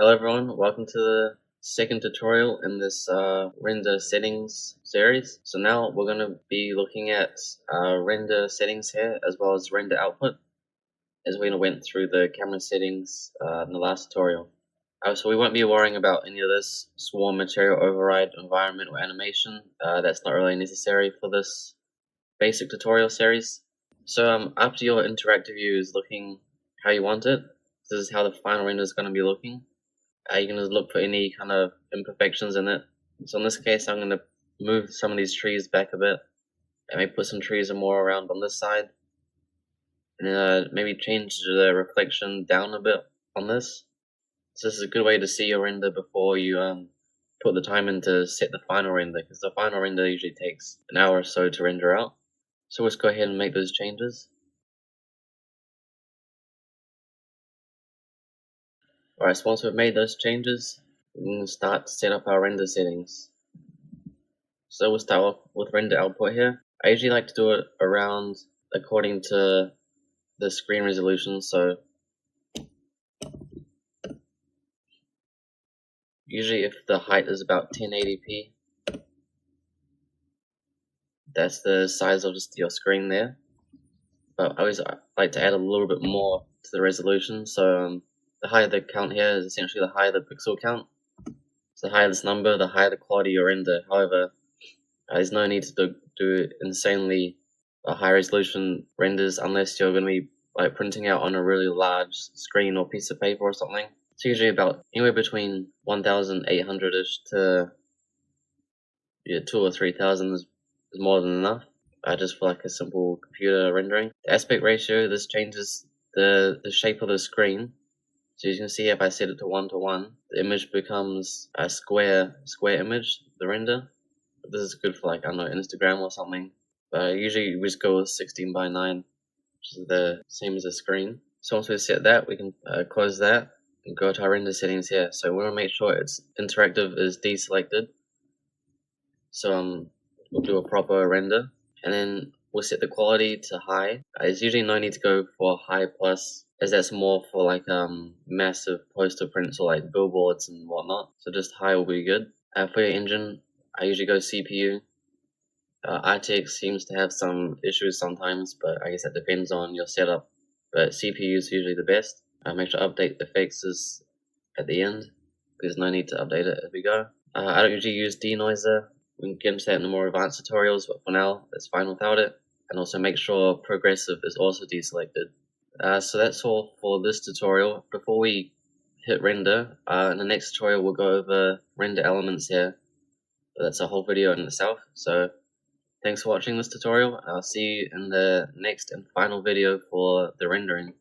Hello everyone, welcome to the second tutorial in this render settings series. So now we're going to be looking at render settings here as well as render output, as we went through the camera settings in the last tutorial. So we won't be worrying about any of this swarm, material override, environment, or animation. That's not really necessary for this basic tutorial series. So after your interactive view is looking how you want it, this is how the final render is going to be looking. You can just look for any kind of imperfections in it. So in this case, I'm going to move some of these trees back a bit, and maybe put some trees more around on this side, and maybe change the reflection down a bit on this. So this is a good way to see your render before you put the time in to set the final render, because the final render usually takes an hour or so to render out. So let's go ahead and make those changes. Alright, so once we've made those changes, we can start to set up our render settings. So we'll start off with render output here. I usually like to do it around according to the screen resolution, so usually if the height is about 1080p, that's the size of just your screen there. But I always like to add a little bit more to the resolution, so the higher the count here is essentially the higher the pixel count. So the higher this number, the higher the quality of your render. However, there's no need to do insanely high resolution renders unless you're going to be like printing out on a really large screen or piece of paper or something. It's usually about anywhere between 1800-ish to 2,000 or 3,000 is more than enough. Just for like a simple computer rendering. The aspect ratio, this changes the shape of the screen. So you can see if I set it to 1:1, the image becomes a square image, the render. This is good for like, I don't know, Instagram or something. But usually we just go with 16:9, which is the same as the screen. So once we set that, we can close that and go to our render settings here. So we want to make sure it's interactive is deselected. So we'll do a proper render, and then we'll set the quality to high. There's usually no need to go for high plus, as that's more for like massive poster prints or like billboards and whatnot. So just high will be good. For your engine, I usually go CPU. RTX seems to have some issues sometimes, but I guess that depends on your setup. But CPU is usually the best. Make sure to update the fixes at the end, because there's no need to update it as we go. I don't usually use denoiser. We can get into that in the more advanced tutorials, but for now, that's fine without it. And also make sure progressive is also deselected. So that's all for this tutorial. Before we hit render, in the next tutorial we'll go over render elements here. That's a whole video in itself. So thanks for watching this tutorial. I'll see you in the next and final video for the rendering.